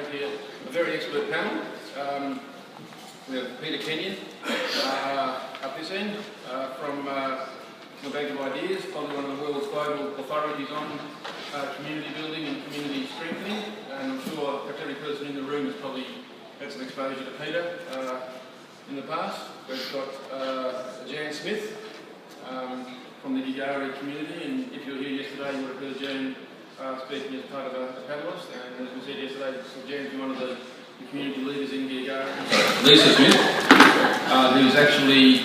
have here a very expert panel. We have Peter Kenyon up this end from the Bank of Ideas, probably one of the world's global authorities on community building and community strengthening. And I'm sure perhaps every person in the room has probably had some exposure to Peter in the past. We've got Jan Smith from the Girgarre community, and if you were here yesterday you would have heard Jan speaking as part of a panellist, and as we said yesterday, Jan's one of the community leaders in Girgarre. Lisa Smith, who's actually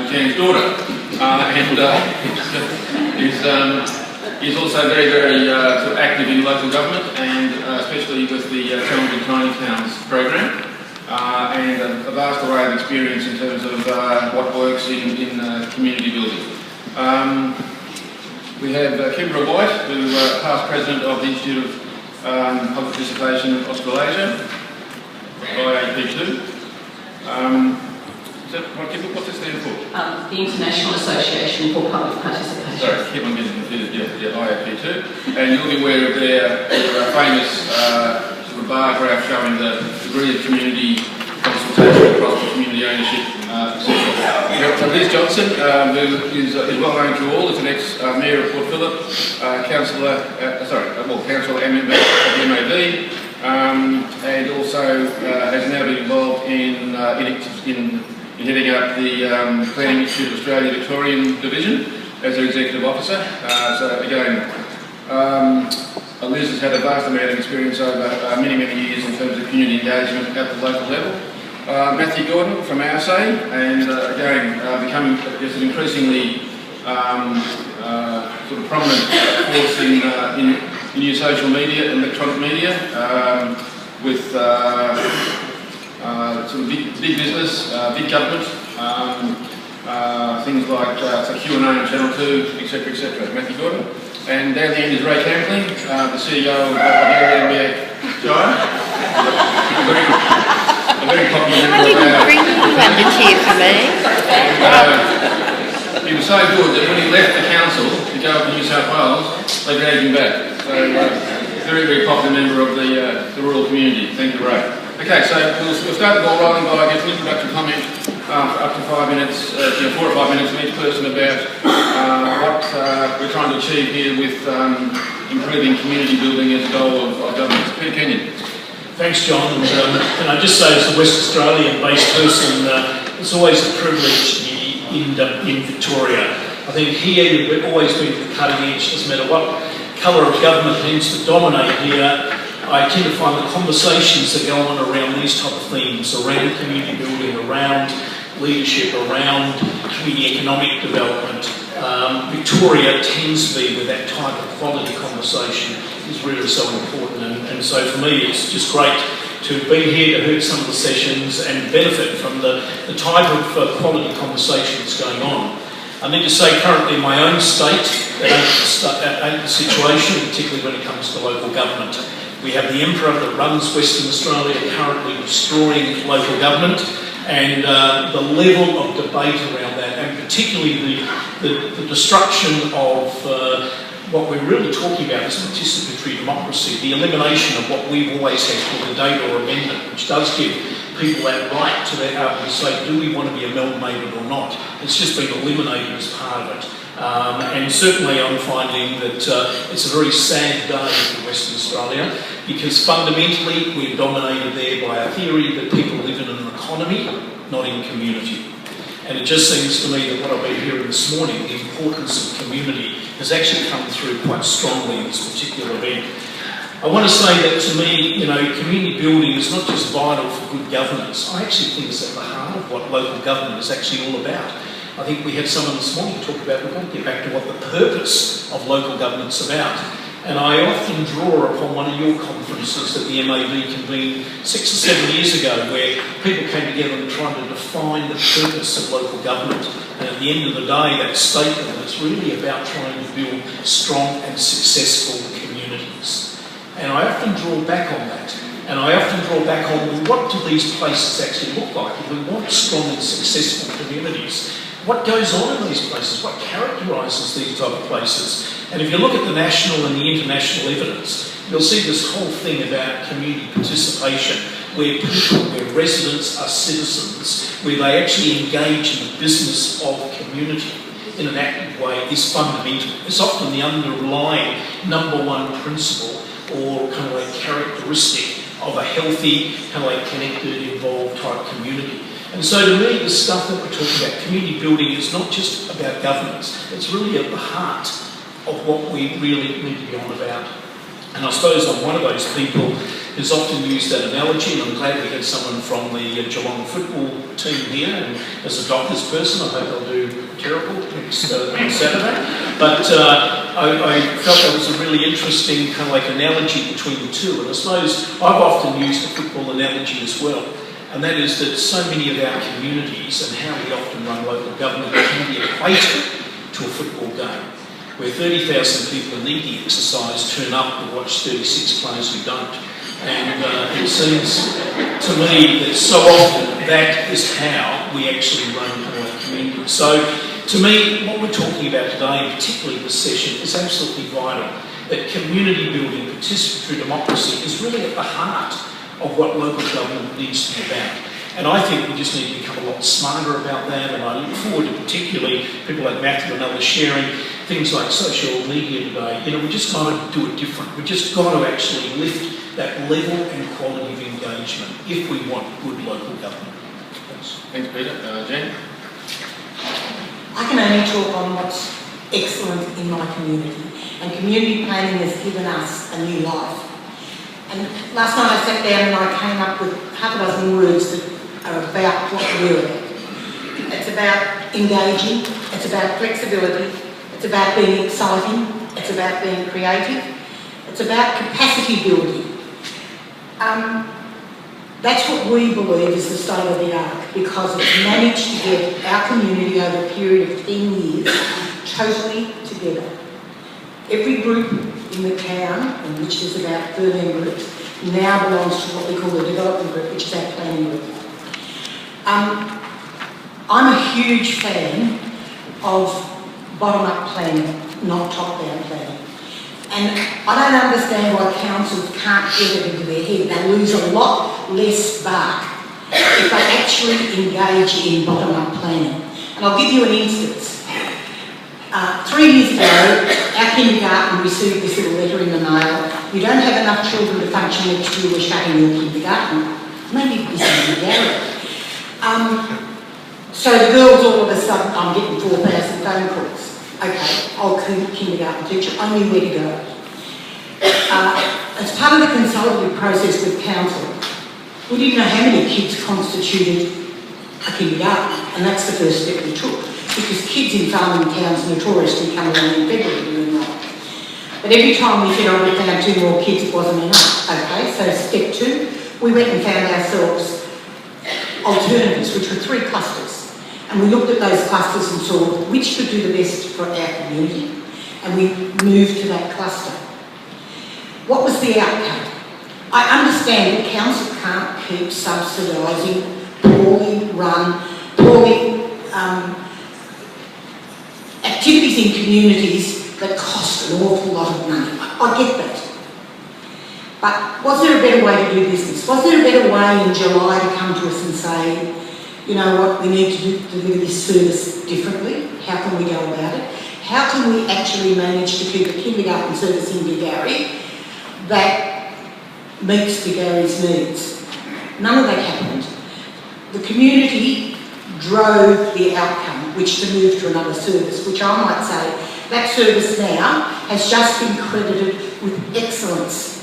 Jan's daughter, and is also very, very sort of active in local government, and especially with the Challenging Tiny Towns program, and a vast array of experience in terms of what works in community building. We have Kimbra White, who is past president of the Institute of Public Participation Australasia, IAP2. What's it stand for? The International Association for Public Participation. Sorry, keep on getting confused. Yeah, IAP2. And you'll be aware of their famous sort of bar graph showing the degree of community consultation across the community ownership, etc. Liz Johnson, who is well known to all, is an ex-mayor of Port Phillip, council and member of the MAV, and also has now been involved in heading up the Planning Institute of Australia Victorian Division as their executive officer. So again, Liz has had a vast amount of experience over many years in terms of community engagement at the local level. Matthew Gordon from RSA, and again becoming just an increasingly sort of prominent force in new social media, electronic media, with sort of big business, big government, things like Q&A on Channel 2, etc., etc. Matthew Gordon. And down the end is Ray Campling, the CEO of Yarriambiack, Shire. A very popular member of our... bring you under here for me. He was so good that when he left the council to go up to New South Wales, they dragged him back. So, very popular member of the rural community. Thank you, Ray. Okay, so we'll start the ball rolling by an introductory comment up to 5 minutes, 4 or 5 minutes from each person about what we're trying to achieve here with improving community building as a goal of government. Peter Kenyon. Thanks, John. And can I just say, as a West Australian-based person, it's always a privilege to be in Victoria. I think here we've always been at the cutting edge. Doesn't matter what colour of government tends to dominate here. I tend to find the conversations that go on around these type of themes, around community building, around leadership, around community economic development. Victoria tends to be, with that type of quality conversation, is really so important, and so for me it's just great to be here, to hear some of the sessions and benefit from the type of quality conversation that's going on. I need to say, currently in my own state, that ain't the situation, particularly when it comes to local government. We have the Emperor that runs Western Australia currently destroying local government, and the level of debate around that, and particularly the destruction of what we're really talking about is participatory democracy, the elimination of what we've always had called the date or amendment, which does give people that right to be able to say, do we want to be amalgamated or not? It's just been eliminated as part of it. And certainly I'm finding that it's a very sad day for Western Australia, because fundamentally we're dominated there by a theory that people live in an economy, not in community. And it just seems to me that what I've been hearing this morning, the importance of community, has actually come through quite strongly in this particular event. I want to say that, to me, community building is not just vital for good governance. I actually think it's at the heart of what local government is actually all about. I think we had someone this morning talk about, we've got to get back to what the purpose of local government's about. And I often draw upon one of your conferences that the MAV convened 6 or 7 years ago, where people came together and tried to define the purpose of local government. And at the end of the day, that statement was really about trying to build strong and successful communities. And I often draw back on that. And I often draw back on, what do these places actually look like? If we want strong and successful communities, what goes on in these places? What characterises these type of places? And if you look at the national and the international evidence, you'll see this whole thing about community participation, where people, where residents are citizens, where they actually engage in the business of community in an active way, is fundamental. It's often the underlying number one principle or kind of like characteristic of a healthy, kind of like connected, involved type community. And so to me, the stuff that we're talking about, community building, is not just about governance, it's really at the heart of what we really need to be on about. And I suppose I'm one of those people who's often used that analogy, and I'm glad we had someone from the Geelong football team here, and as a doctor's person, I hope they'll do terrible next Saturday. But I felt that was a really interesting kind of like analogy between the two, and I suppose I've often used the football analogy as well, and that is that so many of our communities and how we often run local government can be equated to a football game, where 30,000 people in needy exercise turn up to watch 36 players who don't. And it seems to me that so often that is how we actually run our community. So to me, what we're talking about today, and particularly this session, is absolutely vital. That community building, participatory democracy, is really at the heart of what local government needs to be about. And I think we just need to become a lot smarter about that, and I look forward to particularly people like Matthew and others sharing things like social media today. You know, we just got to do it different. We just got to actually lift that level and quality of engagement if we want good local government. Thanks, Peter. Jen? I can only talk on what's excellent in my community, and community planning has given us a new life. And last night I sat down and I came up with half a dozen words that are about what we're about. It's about engaging, it's about flexibility, it's about being exciting, it's about being creative, it's about capacity building. That's what we believe is the state of the art, because it's managed to get our community over a period of 10 years totally together. Every group in the town, in which there's about 13 groups, now belongs to what we call the development group, which is our planning group. I'm a huge fan of bottom-up planning, not top-down planning. And I don't understand why councils can't get it into their head. They lose a lot less bark if they actually engage in bottom-up planning. And I'll give you an instance. 3 years ago, our kindergarten received this little letter in the mail: you don't have enough children to function next year, we're shutting your kindergarten. Maybe this is Girgarre. So the girls, all of a sudden, I'm getting 4,000 phone calls. Okay, I'll kindergarten teacher, I knew where to go. As part of the consultative process with council, we didn't know how many kids constituted a kindergarten, and that's the first step we took, because kids in farming towns notoriously come along in February doing that. But every time we said, oh, we found 2 more kids, it wasn't enough. Okay, so step 2, we went and found ourselves alternatives, which were 3 clusters. And we looked at those clusters and saw which could do the best for our community, and we moved to that cluster. What was the outcome? I understand that council can't keep subsidising poorly run, activities in communities that cost an awful lot of money. I get that. But was there a better way to do business? Was there a better way in July to come to us and say, you know what, we need to deliver this service differently? How can we go about it? How can we actually manage to keep a kindergarten service in Girgarre that meets Girgarre's needs? None of that happened. The community drove the outcome, which to move to another service, which I might say, that service now has just been credited with excellence.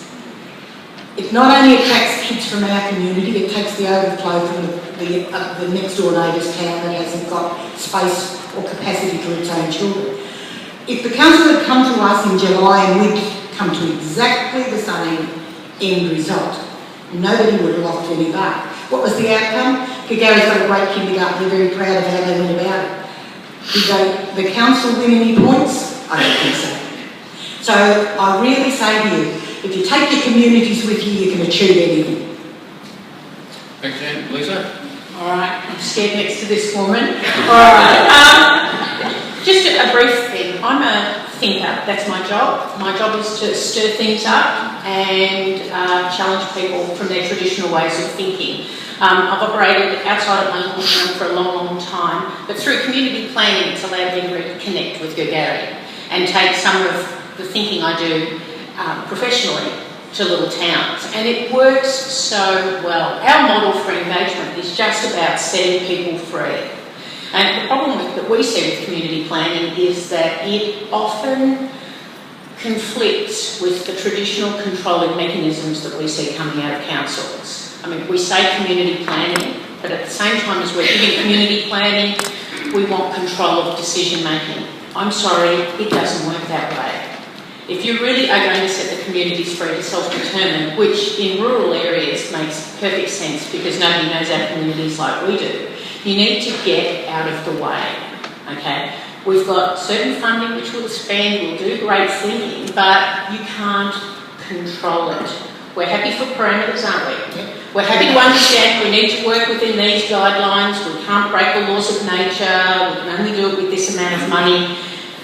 It not only attracts kids from our community, it takes the overflow from the next door neighbour's town that hasn't got space or capacity for its own children. If the council had come to us in July and we'd come to exactly the same end result, nobody would have lost any bark. What was the outcome? Girgarre's got a great kindergarten, they're very proud of how they went about it. Did the council win any points? I don't think so. So I really say to you, if you take your communities with you, you can achieve anything. Thanks, Jen. Lisa? All right, I'm scared next to this woman. All right, just a brief thing. I'm a thinker. That's my job. My job is to stir things up and challenge people from their traditional ways of thinking. I've operated outside of my little town for a long, long time, but through community planning it's allowed me to reconnect with Girgarre and take some of the thinking I do professionally to little towns, and it works so well. Our model for engagement is just about setting people free. And the problem that we see with community planning is that it often conflicts with the traditional controlling mechanisms that we see coming out of councils. I mean, we say community planning, but at the same time as we're giving community planning, we want control of decision making. I'm sorry, it doesn't work that way. If you really are going to set the communities free to self-determine, which in rural areas makes perfect sense because nobody knows our communities like we do, you need to get out of the way, okay? We've got certain funding which we'll spend, we'll do great thinking, but you can't control it. We're happy for parameters, aren't we? Yep. We're happy to understand we need to work within these guidelines, we can't break the laws of nature, we can only do it with this amount of money.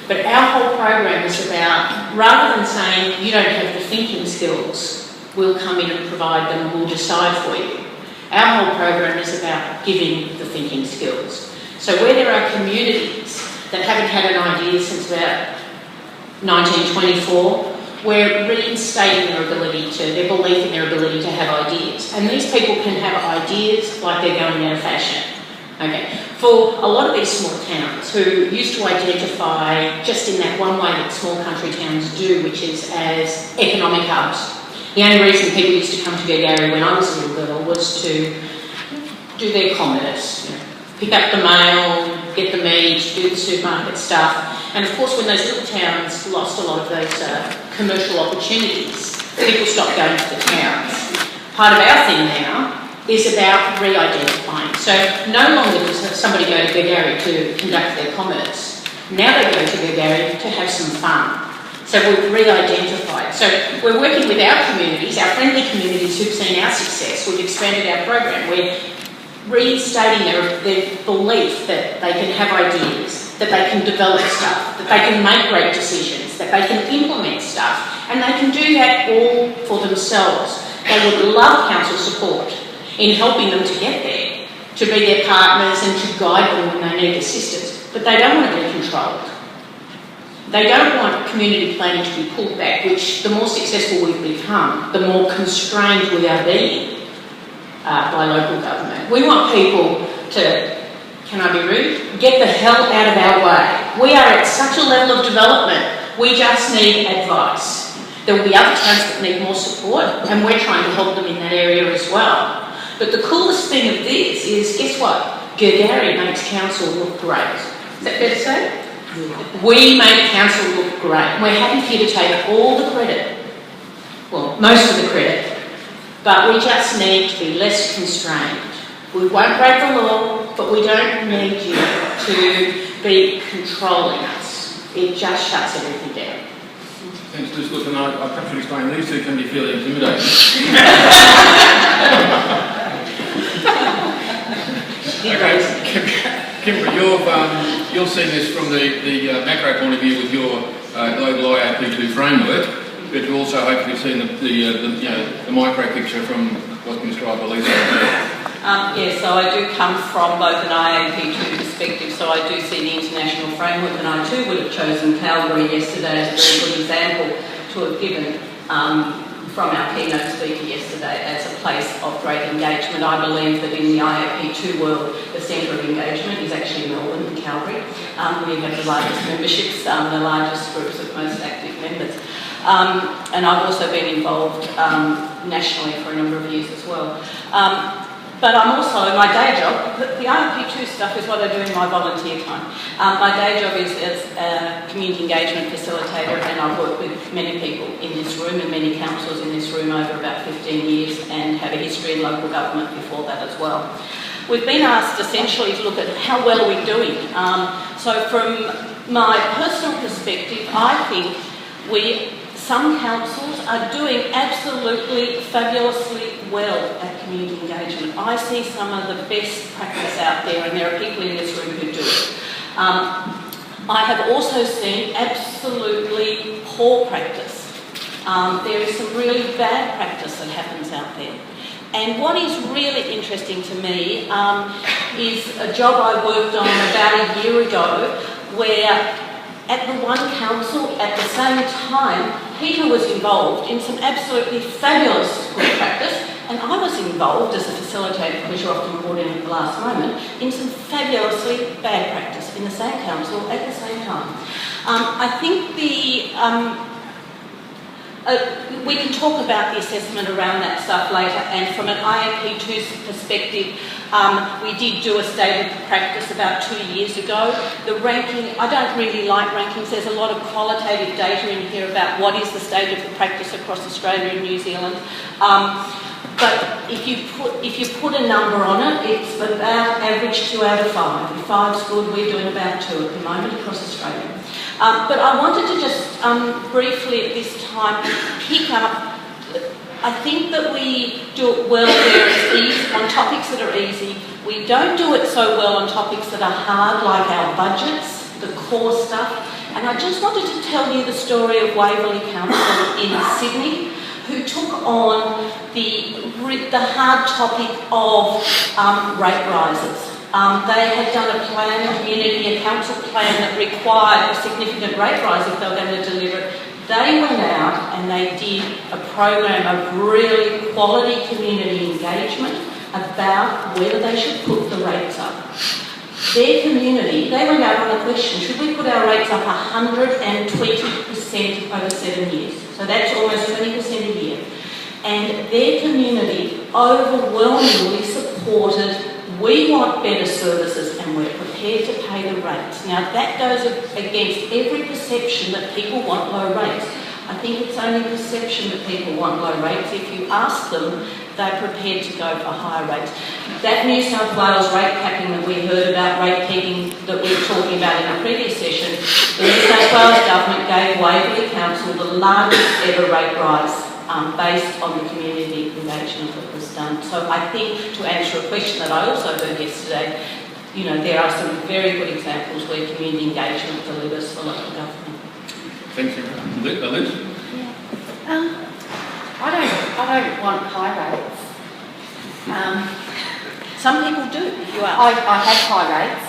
But our whole program is about, rather than saying you don't have the thinking skills, we'll come in and provide them and we'll decide for you. Our whole program is about giving the thinking skills. So where there are communities that haven't had an idea since about 1924, we're reinstating their belief in their ability to have ideas. And these people can have ideas like they're going out of fashion. Okay. For a lot of these small towns who used to identify just in that one way that small country towns do, which is as economic hubs. The only reason people used to come to Girgarre when I was a little girl was to do their commerce, pick up the mail, get the meat, do the supermarket stuff. And of course, when those little towns lost a lot of those commercial opportunities, people stopped going to the towns. Part of our thing now is about re-identifying. So no longer does somebody go to Girgarre to conduct their commerce. Now they go to Girgarre to have some fun. So we've re-identified. So we're working with our communities, our friendly communities who've seen our success. We've expanded our program. We're reinstating their belief that they can have ideas, that they can develop stuff, that they can make great decisions, that they can implement stuff, and they can do that all for themselves. They would love council support in helping them to get there, to be their partners and to guide them when they need assistance. But they don't want to be controlled. They don't want community planning to be pulled back, which the more successful we've become, the more constrained we are being by local government. We want people to, can I be rude, get the hell out of our way. We are at such a level of development, we just need advice. There will be other towns that need more support, and we're trying to help them in that area as well. But the coolest thing of this is, guess what? Girgarre makes council look great. Is that fair to say? Yeah. We make council look great. We're happy for you to take all the credit. Well, most of the credit. But we just need to be less constrained. We won't break the law, but we don't need you to be controlling us. It just shuts everything down. Thanks, Liz. Look, and I perhaps should explain, these two can be fairly intimidating. Okay, Kimbra, you've seen this from the macro point of view with your global IAP2 framework, but you also hopefully seen the micro picture from what's been described by Lisa. Yes, so I do come from both an IAP2 perspective, so I do see the international framework, and I too would have chosen Calgary yesterday as a very good example to have given from our keynote speaker yesterday as a place of great engagement. I believe that in the IAP2 world, the centre of engagement is actually Melbourne and Calgary. We have the largest memberships, the largest groups of most active members. And I've also been involved nationally for a number of years as well. But I'm also, my day job, the IAP2 stuff is what I do in my volunteer time. My day job is as a community engagement facilitator, and I've worked with many people in this room and many councils in this room over about 15 years and have a history in local government before that as well. We've been asked essentially to look at how well are we doing. So from my personal perspective, I think some councils are doing absolutely fabulously well at community engagement. I see some of the best practice out there, and there are people in this room who do it. I have also seen absolutely poor practice. There is some really bad practice that happens out there. And what is really interesting to me is a job I worked on about a year ago where at the one council at the same time Peter was involved in some absolutely fabulous good practice and I was involved as a facilitator, because you're often caught in at the last moment, in some fabulously bad practice in the same council at the same time. I think we can talk about the assessment around that stuff later, and from an IAP2 perspective, we did do a state of practice about 2 years ago. The ranking, I don't really like rankings. There's a lot of qualitative data in here about what is the state of the practice across Australia and New Zealand. But if you put a number on it, it's about average 2 out of 5. If 5's good, we're doing about 2 at the moment across Australia. But I wanted to just briefly at this time pick up, I think that we do it well where it's easy, on topics that are easy. We don't do it so well on topics that are hard, like our budgets, the core stuff. And I just wanted to tell you the story of Waverley Council in Sydney, who took on the hard topic of rate rises. They had done a plan, a council plan that required a significant rate rise if they were going to deliver it. They went out and they did a program of really quality community engagement about whether they should put the rates up. Their community, they went out on a question, should we put our rates up 120% over 7 years? So that's almost 20% a year. And their community overwhelmingly supported, we want better services and we're prepared to pay the rates. Now that goes against every perception that people want low rates. I think it's only perception that people want low rates. If you ask them, they're prepared to go for higher rates. That New South Wales rate capping that we heard about, rate keeping that we were talking about in a previous session, the New South Wales government gave Waverley Council the largest ever rate rise based on the community engagement that was done. So I think, to answer a question that I also heard yesterday, you know, there are some very good examples where community engagement delivers for local government. Thank you. Liz? I don't want high rates. Some people do, you are. I have high rates,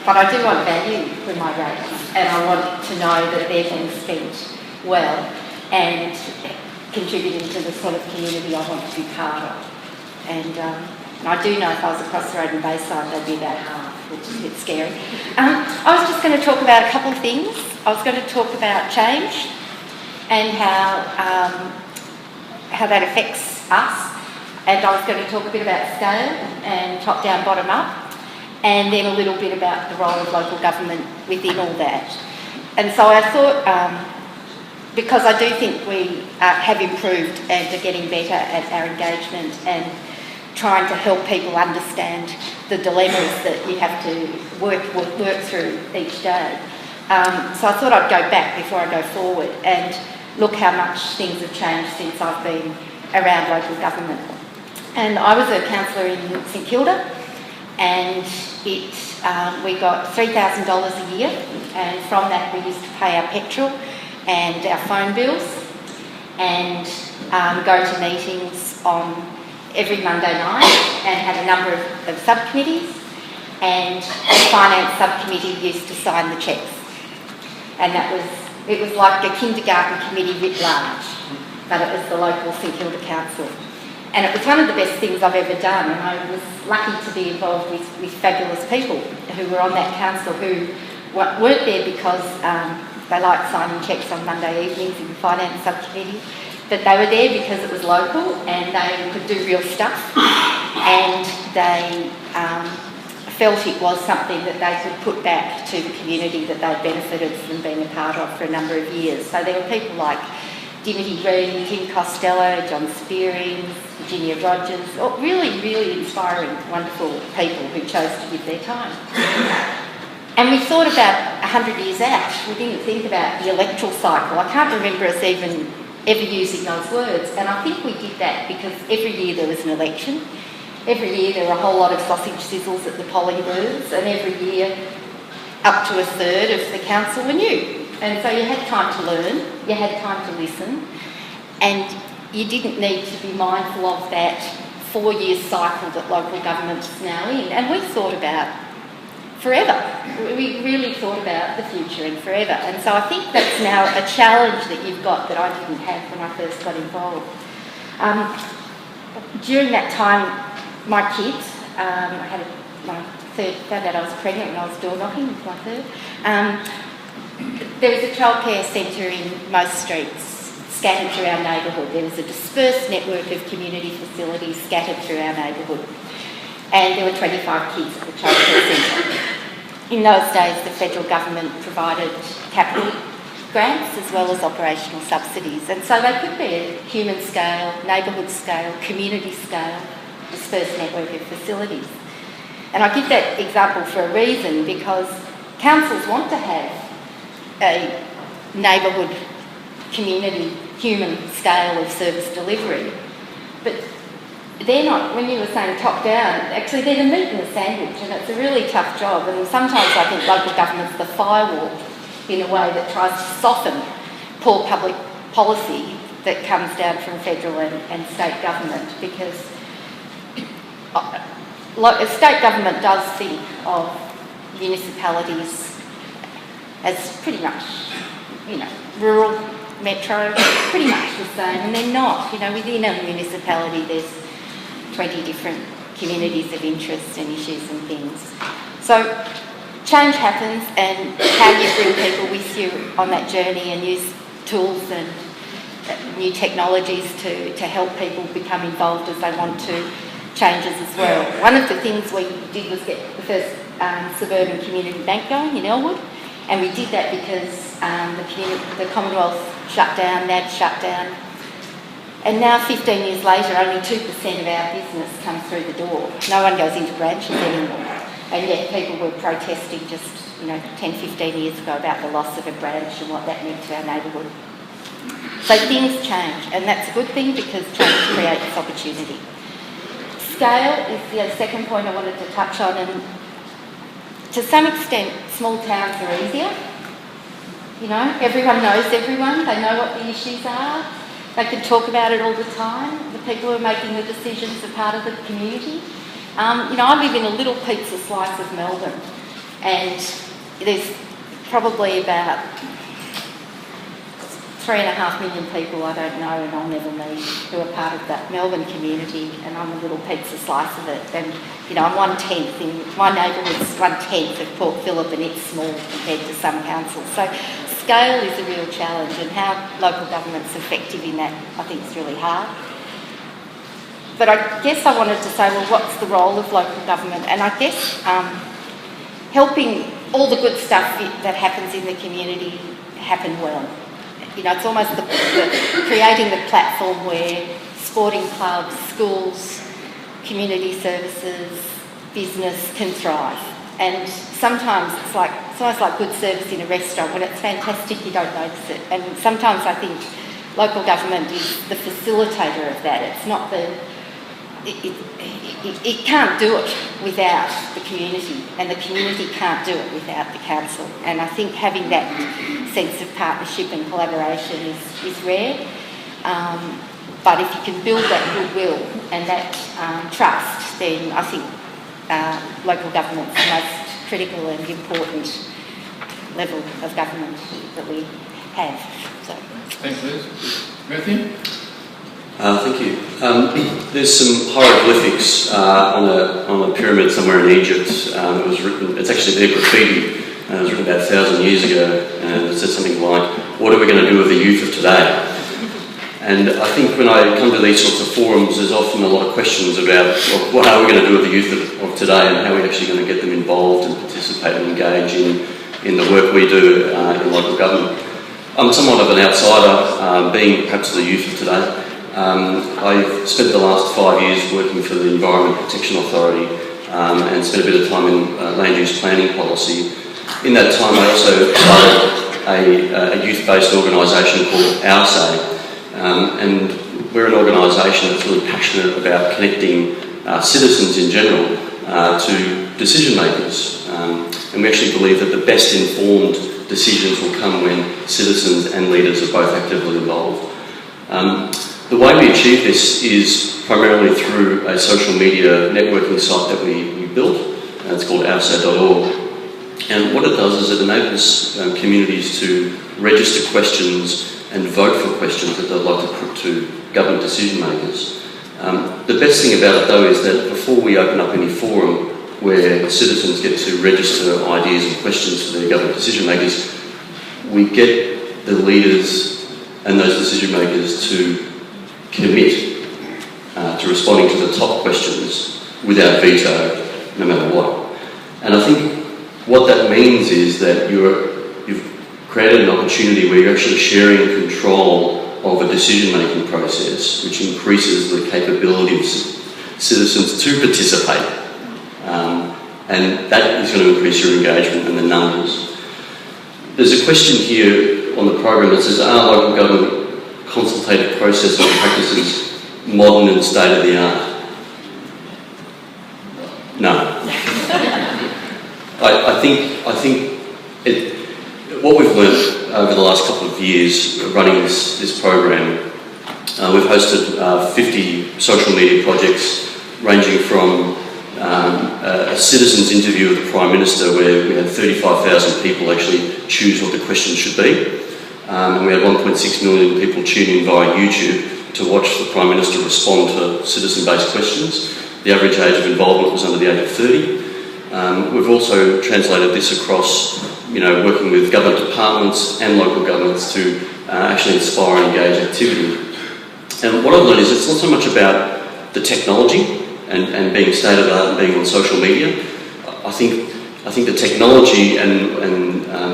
but I do want value for my rates, and I want to know that they're being spent well and contributing to the sort of community I want to be part of. And I do know if I was across the road in Bayside, they'd be about half, which is a bit scary. I was just going to talk about a couple of things. I was going to talk about change and how that affects us. And I was going to talk a bit about scale and top-down, bottom-up, and then a little bit about the role of local government within all that. And so I thought, because I do think we have improved and are getting better at our engagement and trying to help people understand the dilemmas that you have to work through each day. So I thought I'd go back before I go forward and look how much things have changed since I've been around local government. And I was a councillor in St Kilda, and we got $3,000 a year, and from that we used to pay our petrol and our phone bills, and go to meetings on every Monday night, and had a number of subcommittees, and the finance subcommittee used to sign the cheques, and it was like a kindergarten committee writ large, but it was the local St Kilda Council. And it was one of the best things I've ever done, and I was lucky to be involved with fabulous people who were on that council who weren't there because they liked signing cheques on Monday evenings in the finance subcommittee, but they were there because it was local and they could do real stuff, and they felt it was something that they could put back to the community that they'd benefited from being a part of for a number of years. So there were people like Dimity Green, Tim Costello, John Spearing, Virginia Rogers, really, really inspiring, wonderful people who chose to give their time. And we thought about 100 years out. We didn't think about the electoral cycle. I can't remember us even ever using those words. And I think we did that because every year there was an election. Every year there were a whole lot of sausage sizzles at the polling booths. And every year up to a third of the council were new. And so you had time to learn, you had time to listen, and you didn't need to be mindful of that 4-year cycle that local government's now in. And we thought about forever. We really thought about the future and forever. And so I think that's now a challenge that you've got that I didn't have when I first got involved. During that time, my kids, I had my third, found out I was pregnant when I was door knocking with my third. There was a childcare centre in most streets, scattered through our neighbourhood. There was a dispersed network of community facilities scattered through our neighbourhood. And there were 25 kids at the childcare centre. In those days, the federal government provided capital grants as well as operational subsidies. And so they could be a human scale, neighbourhood scale, community scale, dispersed network of facilities. And I give that example for a reason, because councils want to have a neighbourhood, community, human scale of service delivery. But they're not, when you were saying top down, actually they're the meat and the sandwich, and it's a really tough job. And sometimes I think local government's the firewall in a way that tries to soften poor public policy that comes down from federal and state government, because state government does think of municipalities as pretty much, rural, metro, pretty much the same, and they're not. Within a municipality there's 20 different communities of interest and issues and things. So change happens, and how you bring people with you on that journey and use tools and new technologies to help people become involved as they want to changes as well. One of the things we did was get the first suburban community bank going in Elwood, and we did that because the Commonwealth shut down, NAB shut down. And now, 15 years later, only 2% of our business comes through the door. No one goes into branches anymore. And yet people were protesting just, 10, 15 years ago about the loss of a branch and what that meant to our neighbourhood. So things change, and that's a good thing because change creates opportunity. Scale is the second point I wanted to touch on, and to some extent, small towns are easier. Everyone knows everyone, they know what the issues are. They can talk about it all the time. The people who are making the decisions are part of the community. I live in a little pizza slice of Melbourne, and there's probably about 3.5 million people I don't know and I'll never meet who are part of that Melbourne community, and I'm a little pizza slice of it. And I'm 1/10 in my neighbourhood's 1/10 of Port Phillip, and it's small compared to some councils. So scale is a real challenge, and how local government's effective in that, I think, is really hard. But I guess I wanted to say, well, what's the role of local government? And I guess helping all the good stuff that happens in the community happen well. It's almost creating the platform where sporting clubs, schools, community services, business can thrive. And sometimes it's almost like good service in a restaurant. When it's fantastic, you don't notice it. And sometimes I think local government is the facilitator of that. It's not it can't do it without the community, and the community can't do it without the council. And I think having that sense of partnership and collaboration is rare. But if you can build that goodwill and that trust, then I think local government's the most critical and important level of government that we have. So. Thanks, Liz. Matthew? Thank you. There's some hieroglyphics on a pyramid somewhere in Egypt. It was written. It's actually their graffiti. It was written about 1,000 years ago, and it said something like, "What are we going to do with the youth of today?" And I think when I come to these sorts of forums, there's often a lot of questions about, well, what are we going to do with the youth of today, and how are we actually going to get them involved and participate and engage in the work we do in local government. I'm somewhat of an outsider, being perhaps the youth of today. I've spent the last 5 years working for the Environment Protection Authority and spent a bit of time in land use planning policy. In that time, I also started a youth-based organisation called Our Say, and we're an organisation that's really passionate about connecting citizens in general to decision makers. and we actually believe that the best informed decisions will come when citizens and leaders are both actively involved. The way we achieve this is primarily through a social media networking site that we built. It's called oursay.org. And what it does is it enables communities to register questions and vote for questions that they'd like to put to government decision makers. The best thing about it though is that before we open up any forum where citizens get to register ideas and questions for their government decision makers, we get the leaders and those decision makers to commit to responding to the top questions without veto, no matter what. And I think what that means is that you've created an opportunity where you're actually sharing control of a decision-making process, which increases the capability of citizens to participate. And that is going to increase your engagement and the numbers. There's a question here on the program that says, are local government consultative processes and practices modern and state-of-the-art? No. I think what we've learned over the last couple of years running this program, we've hosted 50 social media projects ranging from a citizen's interview with the Prime Minister where we had 35,000 people actually choose what the question should be. And we had 1.6 million people tune in via YouTube to watch the Prime Minister respond to citizen-based questions. The average age of involvement was under the age of 30. We've also translated this across, working with government departments and local governments to actually inspire and engage activity. And what I've learned is it's not so much about the technology and being state-of-the-art and being on social media. I think the technology and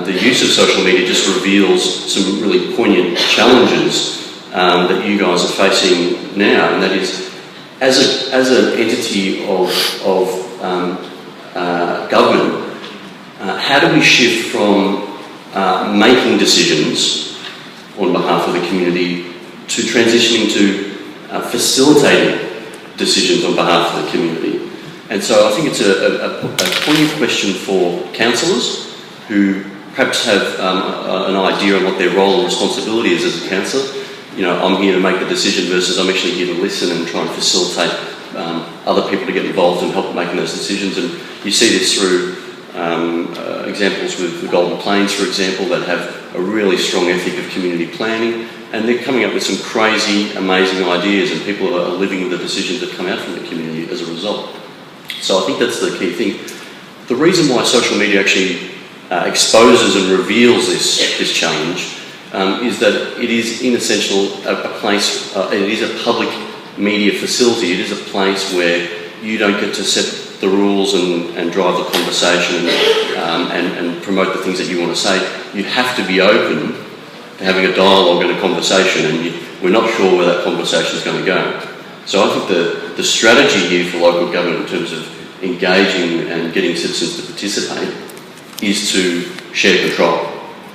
the use of social media just reveals some really poignant challenges that you guys are facing now, and that is, as an entity of government, how do we shift from making decisions on behalf of the community to transitioning to facilitating decisions on behalf of the community? And so I think it's a poignant question for councillors who perhaps have an idea on what their role and responsibility is as a councillor. I'm here to make the decision versus I'm actually here to listen and try and facilitate other people to get involved and help making those decisions. And you see this through examples with the Golden Plains, for example, that have a really strong ethic of community planning, and they're coming up with some crazy, amazing ideas, and people are living with the decisions that come out from the community as a result. So I think that's the key thing. The reason why social media actually exposes and reveals this challenge is that it is in essential a place, it is a public media facility. It is a place where you don't get to set the rules and drive the conversation and promote the things that you want to say. You have to be open to having a dialogue and a conversation, and we're not sure where that conversation is going to go. So I think the strategy here for local government in terms of engaging and getting citizens to participate is to share control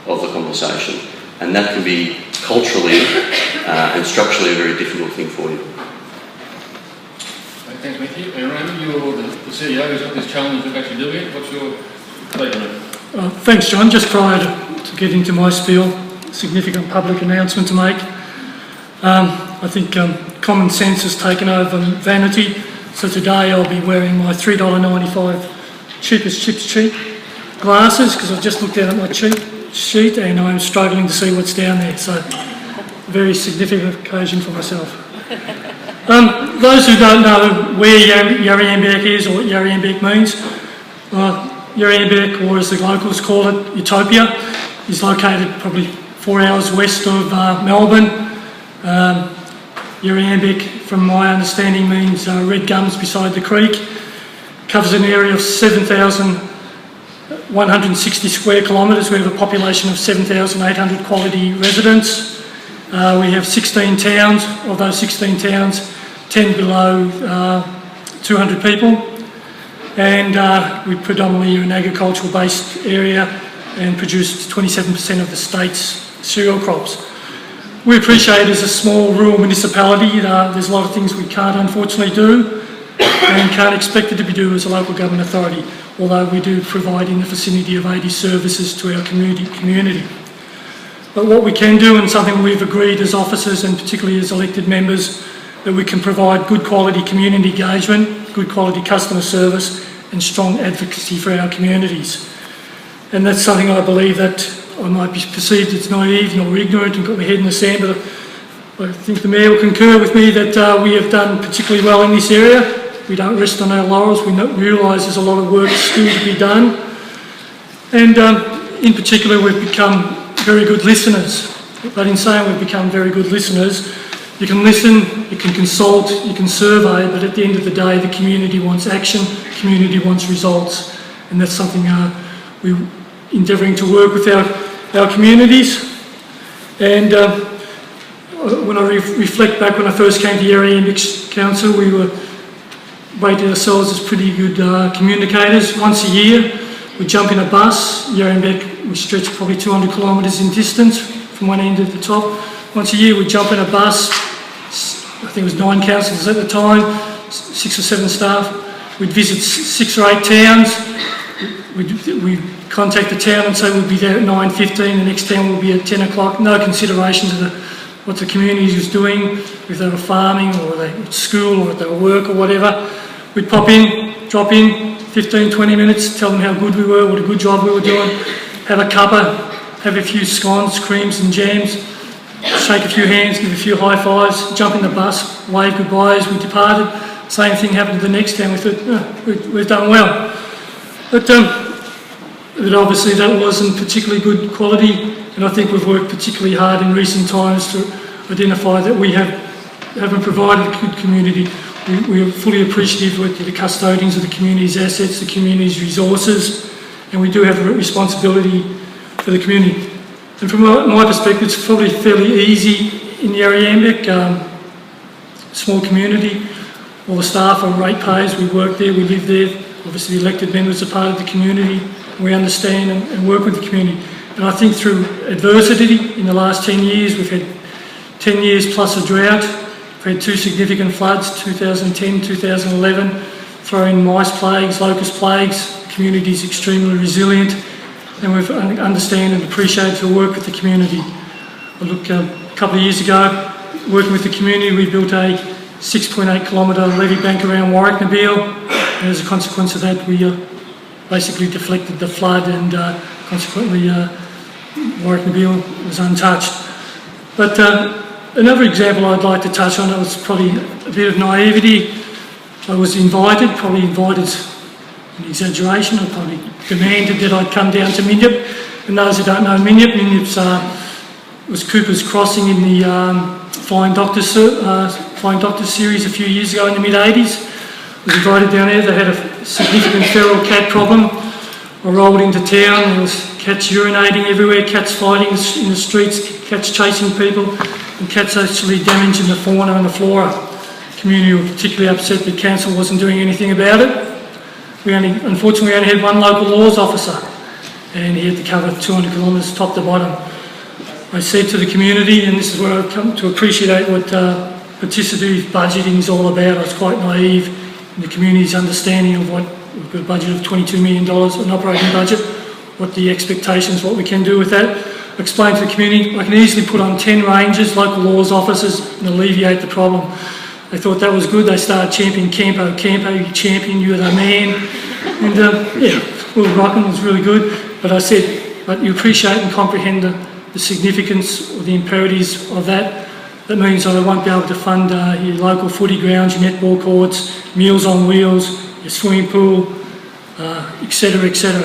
of the conversation, and that can be culturally and structurally a very difficult thing for you. Thanks, Matthew. Raymond, you're the CEO who's got this challenge of actually doing it. What's your take on it? Thanks, John. Just prior to getting to my spiel, significant public announcement to make. I think common sense has taken over vanity, so today I'll be wearing my $3.95 cheapest chips cheap glasses because I've just looked down at my cheat sheet and I'm struggling to see what's down there, so very significant occasion for myself. Those who don't know where Yarriambiack is or what Yarriambiack means, Yarriambiack, or as the locals call it, Utopia, is located probably 4 hours west of Melbourne. Yarriambiack, from my understanding, means red gums beside the creek. Covers an area of 7,160 square kilometres. We have a population of 7,800 quality residents. We have 16 towns. Of those 16 towns, 10 below 200 people. And we predominantly are an agricultural based area and produce 27% of the state's cereal crops. We appreciate as a small rural municipality, there's a lot of things we can't unfortunately do and can't expect it to be done as a local government authority. although we do provide in the vicinity of 80 services to our community. But what we can do, and something we've agreed as officers and particularly as elected members, that we can provide good quality community engagement, good quality customer service and strong advocacy for our communities. And that's something I believe that I might be perceived as naive nor ignorant and got my head in the sand, but I think the Mayor will concur with me that we have done particularly well in this area. We don't rest on our laurels. We realise there's a lot of work still to be done. And in particular, we've become very good listeners. But in saying we've become very good listeners, you can listen, you can consult, you can survey, but at the end of the day, the community wants action, the community wants results. And that's something we're endeavouring to work with our communities. And when I reflect back when I first came to Yarriambiack Council, we were rated ourselves as pretty good communicators. Once a year, we jump in a bus. Yarriambiack, we stretch probably 200 kilometres in distance from one end to the top. Once a year, we jump in a bus. I think it was 9 councillors at the time, 6 or 7 staff. We'd visit 6 or 8 towns. We'd contact the town and say we'd be there at 9:15. The next town will be at 10 o'clock. No consideration to what the community was doing, if they were farming or they were at school or if they were work or whatever. We'd pop in, drop in, 15, 20 minutes, tell them how good we were, what a good job we were doing, have a cuppa, have a few scones, creams and jams, shake a few hands, give a few high fives, jump in the bus, wave goodbye as we departed. Same thing happened to the next town. We thought, we've done well. But obviously that wasn't particularly good quality, and I think we've worked particularly hard in recent times to identify that we haven't provided a good community. We are fully appreciative of the custodians of the community's assets, the community's resources, and we do have a responsibility for the community. And from my perspective, it's probably fairly easy in Yarriambiack, small community. All the staff are ratepayers, we work there, we live there. Obviously the elected members are part of the community. We understand and work with the community. And I think through adversity in the last 10 years, we've had 10 years plus a drought. We've had 2 significant floods, 2010, 2011, throw in mice plagues, locust plagues. The community is extremely resilient, and we've understand and appreciate to work with the community. I look, a couple of years ago, working with the community, we built a 6.8 kilometre levee bank around Yarriambiack, and as a consequence of that, we basically deflected the flood, and consequently Yarriambiack was untouched. But another example I'd like to touch on, it was probably a bit of naivety. I was invited, probably invited is an exaggeration, I probably demanded that I'd come down to Minyip. And those who don't know Minyip's was Cooper's Crossing in the Flying Doctors series a few years ago in the mid-80s. I was invited down there. They had a significant feral cat problem. I rolled into town, there was cats urinating everywhere, cats fighting in the streets, cats chasing people, and cats actually damaging the fauna and the flora. The community were particularly upset that council wasn't doing anything about it. Unfortunately, we only had one local laws officer, and he had to cover 200 kilometres top to bottom. I said to the community, and this is where I've come to appreciate what participative budgeting is all about. I was quite naive in the community's understanding of what we've got a budget of $22 million, an operating budget, what the expectations, what we can do with that. I explained to the community, I can easily put on 10 rangers, local laws officers, and alleviate the problem. They thought that was good. They started championing Campo, you champion, you're the man. And we were rocking, it was really good. But I said, but you appreciate and comprehend the significance or the imperatives of that. That means I won't be able to fund your local footy grounds, your netball courts, Meals on Wheels, your swimming pool, etc., etc.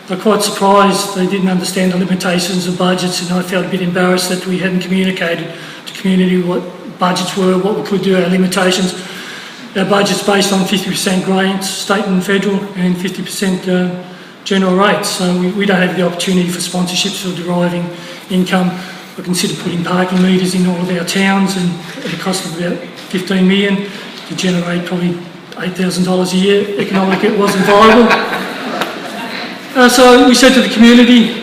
They're quite surprised. They didn't understand the limitations of budgets, and I felt a bit embarrassed that we hadn't communicated to the community what budgets were, what we could do, our limitations. Our budget's based on 50% grants, state and federal, and 50% general rates. So we don't have the opportunity for sponsorships or deriving income. I consider putting parking meters in all of our towns, and at a cost of about $15 million to generate probably $8,000 a year. Economically, it wasn't viable. So we said to the community,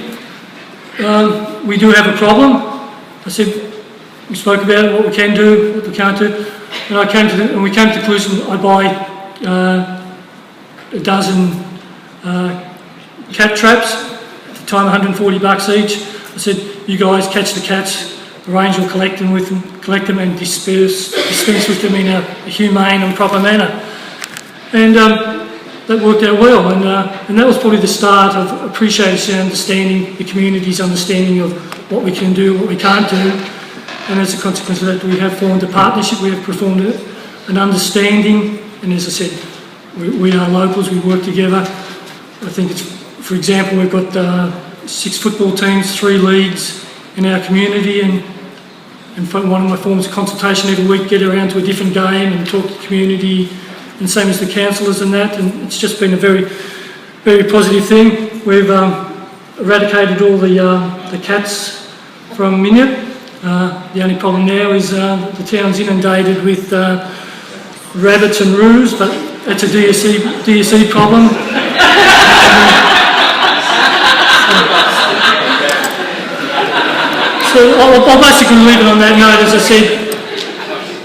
we do have a problem. I said, we spoke about it, what we can do, what we can't do, and we came to the conclusion I'd buy a dozen cat traps, at the time $140 each. I said, you guys catch the cats, the ranger will collect them and dispense with them in a humane and proper manner. And that worked out well, and that was probably the start of appreciation, understanding the community's understanding of what we can do, what we can't do. And as a consequence of that, we have formed a partnership, we have performed an understanding, and as I said, we are locals, we work together. I think it's, for example, we've got 6 football teams, 3 leagues in our community, and one of my forms of consultation every week, get around to a different game and talk to the community, and same as the councillors and that, and it's just been a very, very positive thing. We've eradicated all the cats from Minya. The only problem now is the town's inundated with rabbits and roos, but that's a DSE problem. So I'll basically leave it on that note. As I said,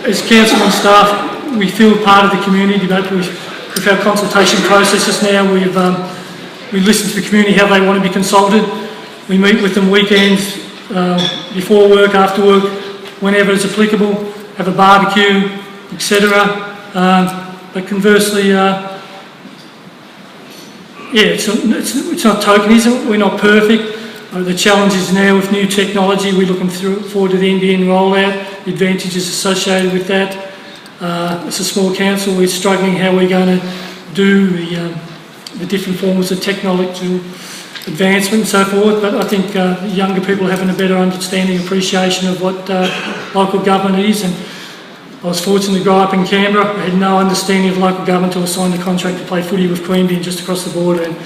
as council and staff, we feel part of the community, but with our consultation processes now, we listen to the community, how they want to be consulted. We meet with them weekends, before work, after work, whenever it's applicable, have a barbecue, etc. But conversely, it's not tokenism, we're not perfect. The challenges now with new technology, we're looking forward to the NBN rollout, the advantages associated with that. It's a small council, we're struggling how we're going to do the different forms of technological advancement and so forth, but I think younger people are having a better understanding, appreciation of what local government is. And I was fortunate to grow up in Canberra. I had no understanding of local government until I signed a contract to play footy with Queanbeyan just across the border, and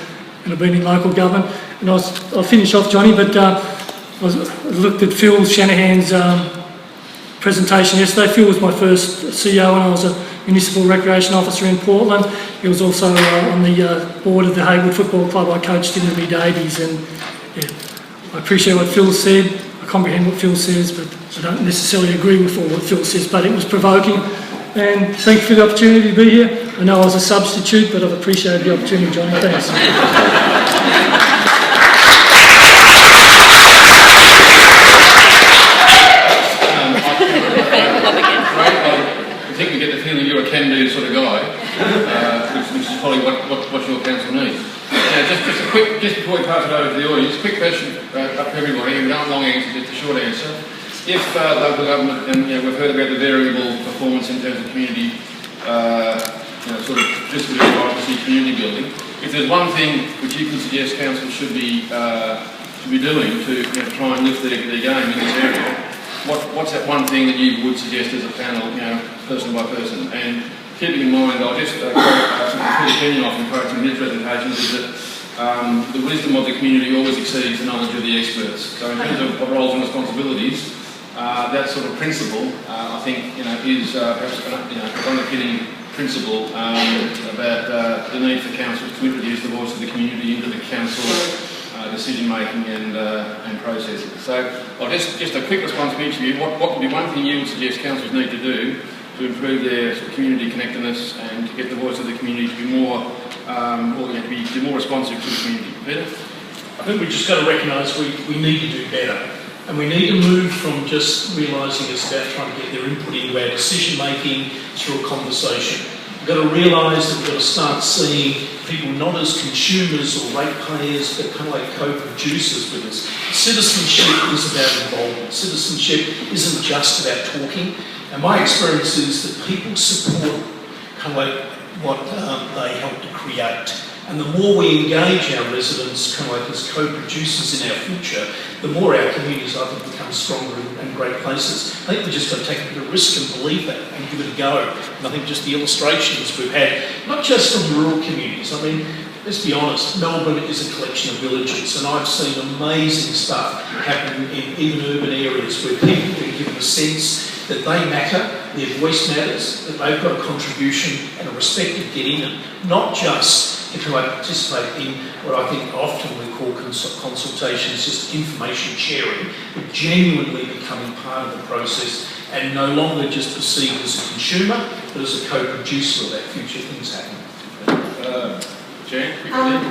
I've been in local government. And I'll finish off, Johnny, but I looked at Phil Shanahan's presentation yesterday. Phil was my first CEO when I was a Municipal Recreation Officer in Portland. He was also on the board of the Haywood Football Club. I coached in the mid-80s, and I appreciate what Phil said. I comprehend what Phil says, but I don't necessarily agree with all what Phil says, but it was provoking. And thank you for the opportunity to be here. I know I was a substitute, but I've appreciated the opportunity, Johnny. Thanks. I think we get the feeling you're a can-do sort of guy, which is probably what your council needs. Just before we pass it over to the audience, quick question up to everybody, and not a long answer, just a short answer. If local government, and we've heard about the variable performance in terms of community, sort of participative democracy, community building, if there's one thing which you can suggest council should be doing to try and lift their game in this area, what's that one thing that you would suggest as a panel, person by person? And keeping in mind, I'll just quote Kenyon off and quote from his presentations, is that the wisdom of the community always exceeds the knowledge of the experts. So in terms of roles and responsibilities, that sort of principle, I think, is perhaps an underpinning principle about the need for councils to introduce the voice of the community into the council decision making and processes. So, just a quick response from each of you. What would be one thing you would suggest councils need to do to improve their sort of community connectedness and to get the voice of the community to be more, to be more responsive to the community? Peter? I think we've just got to recognise we need to do better, and we need to move from just realising it's about trying to get their input into our decision making through a conversation. We've got to realise that we've got to start seeing people not as consumers or ratepayers, but kind of like co-producers with us. Citizenship is about involvement. Citizenship isn't just about talking. And my experience is that people support kind of like what they help to create. And the more we engage our residents kind of like as co-producers in our future, the more our communities, I think, become stronger and great places. I think we just got to take a bit of risk and believe that and give it a go. And I think just the illustrations we've had, not just from rural communities, I mean, let's be honest, Melbourne is a collection of villages, and I've seen amazing stuff happen in even urban areas where people are given a sense that they matter, their voice matters, that they've got a contribution and a respect to get in, and not just to participate in what I think often we call consultations, just information sharing, but genuinely becoming part of the process and no longer just perceived as a consumer, but as a co-producer of that future things happening. Jan, quickly.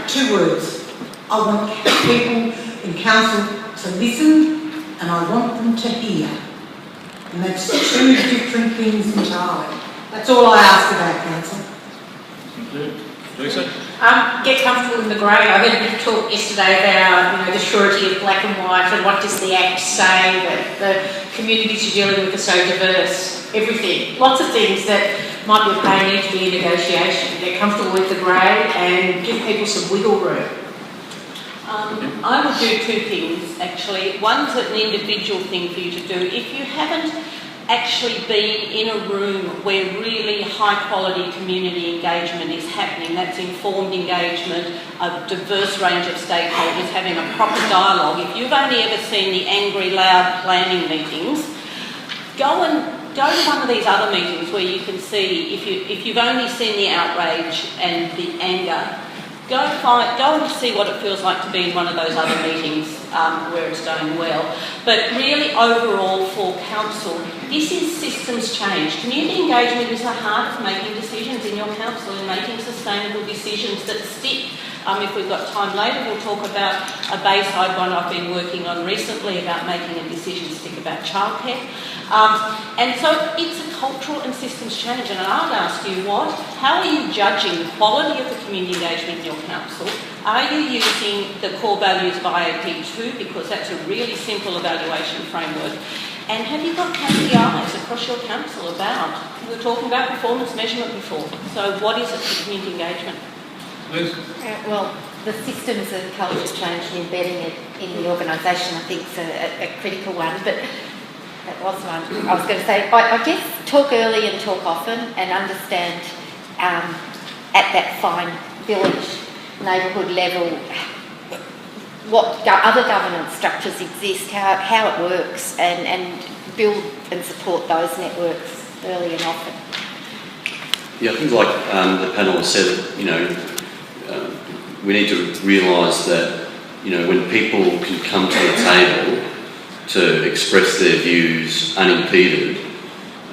2 words. I want people in council to listen and I want them to hear. And that's 2 different things entirely. That's all I ask about council. Thank you. Lisa? Get comfortable in the grey. I heard a bit of talk yesterday about, the surety of black and white and what does the Act say, that the communities you're dealing with are so diverse, everything. Lots of things that might be a pain need to be a negotiation. Get comfortable with the grey and give people some wiggle room. I would do 2 things actually. One's an individual thing for you to do. If you haven't actually been in a room where really high quality community engagement is happening, that's informed engagement, a diverse range of stakeholders having a proper dialogue. If you've only ever seen the angry, loud planning meetings, go to one of these other meetings where you can see, if you've only seen the outrage and the anger, go and see what it feels like to be in one of those other meetings where it's going well. But really overall for council, this is systems change. Community engagement is the heart of making decisions in your council and making sustainable decisions that stick. If we've got time later, we'll talk about a Bayside one I've been working on recently about making a decision stick about childcare. And so it's a cultural and systems change. And I'd ask you, how are you judging the quality of the community engagement in your council? Are you using the core values of IAP2, because that's a really simple evaluation framework? And have you got KPIs across your council about, we were talking about performance measurement before, so what is it for community engagement? Liz? Well, the systems and culture change and embedding it in the organisation, I think, is a critical one. But that was one. I was going to say, I guess, talk early and talk often, and understand at that fine village, neighbourhood level, what other governance structures exist, how it works, and build and support those networks early and often. Yeah, I think like the panel has said, we need to realise that, when people can come to the table to express their views unimpeded,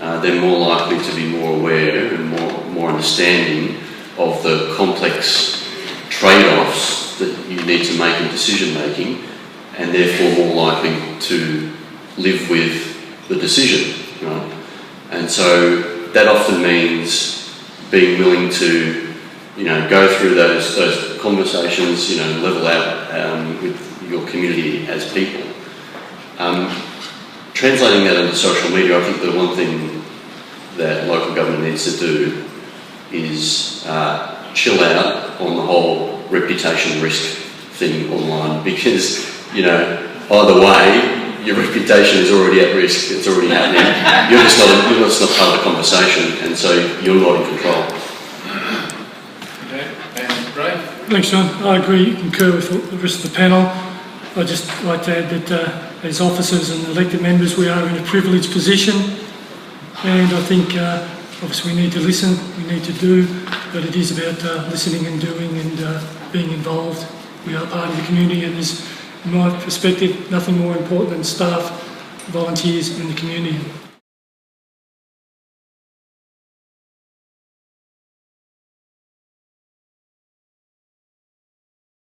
they're more likely to be more aware and more understanding of the complex trade-offs that you need to make in decision making, and therefore more likely to live with the decision, right? And so that often means being willing to go through those conversations, level out with your community as people. Translating that into social media, I think the one thing that local government needs to do is chill out on the whole reputation risk thing online, because, either way, your reputation is already at risk, it's already happening. You're just not part of the conversation, and so you're not in control. Thanks, John. I agree, concur with the rest of the panel. I'd just like to add that as officers and elected members, we are in a privileged position, and I think obviously we need to listen, we need to do, but it is about listening and doing and being involved. We are part of the community, and there's, in my perspective, nothing more important than staff, volunteers and the community.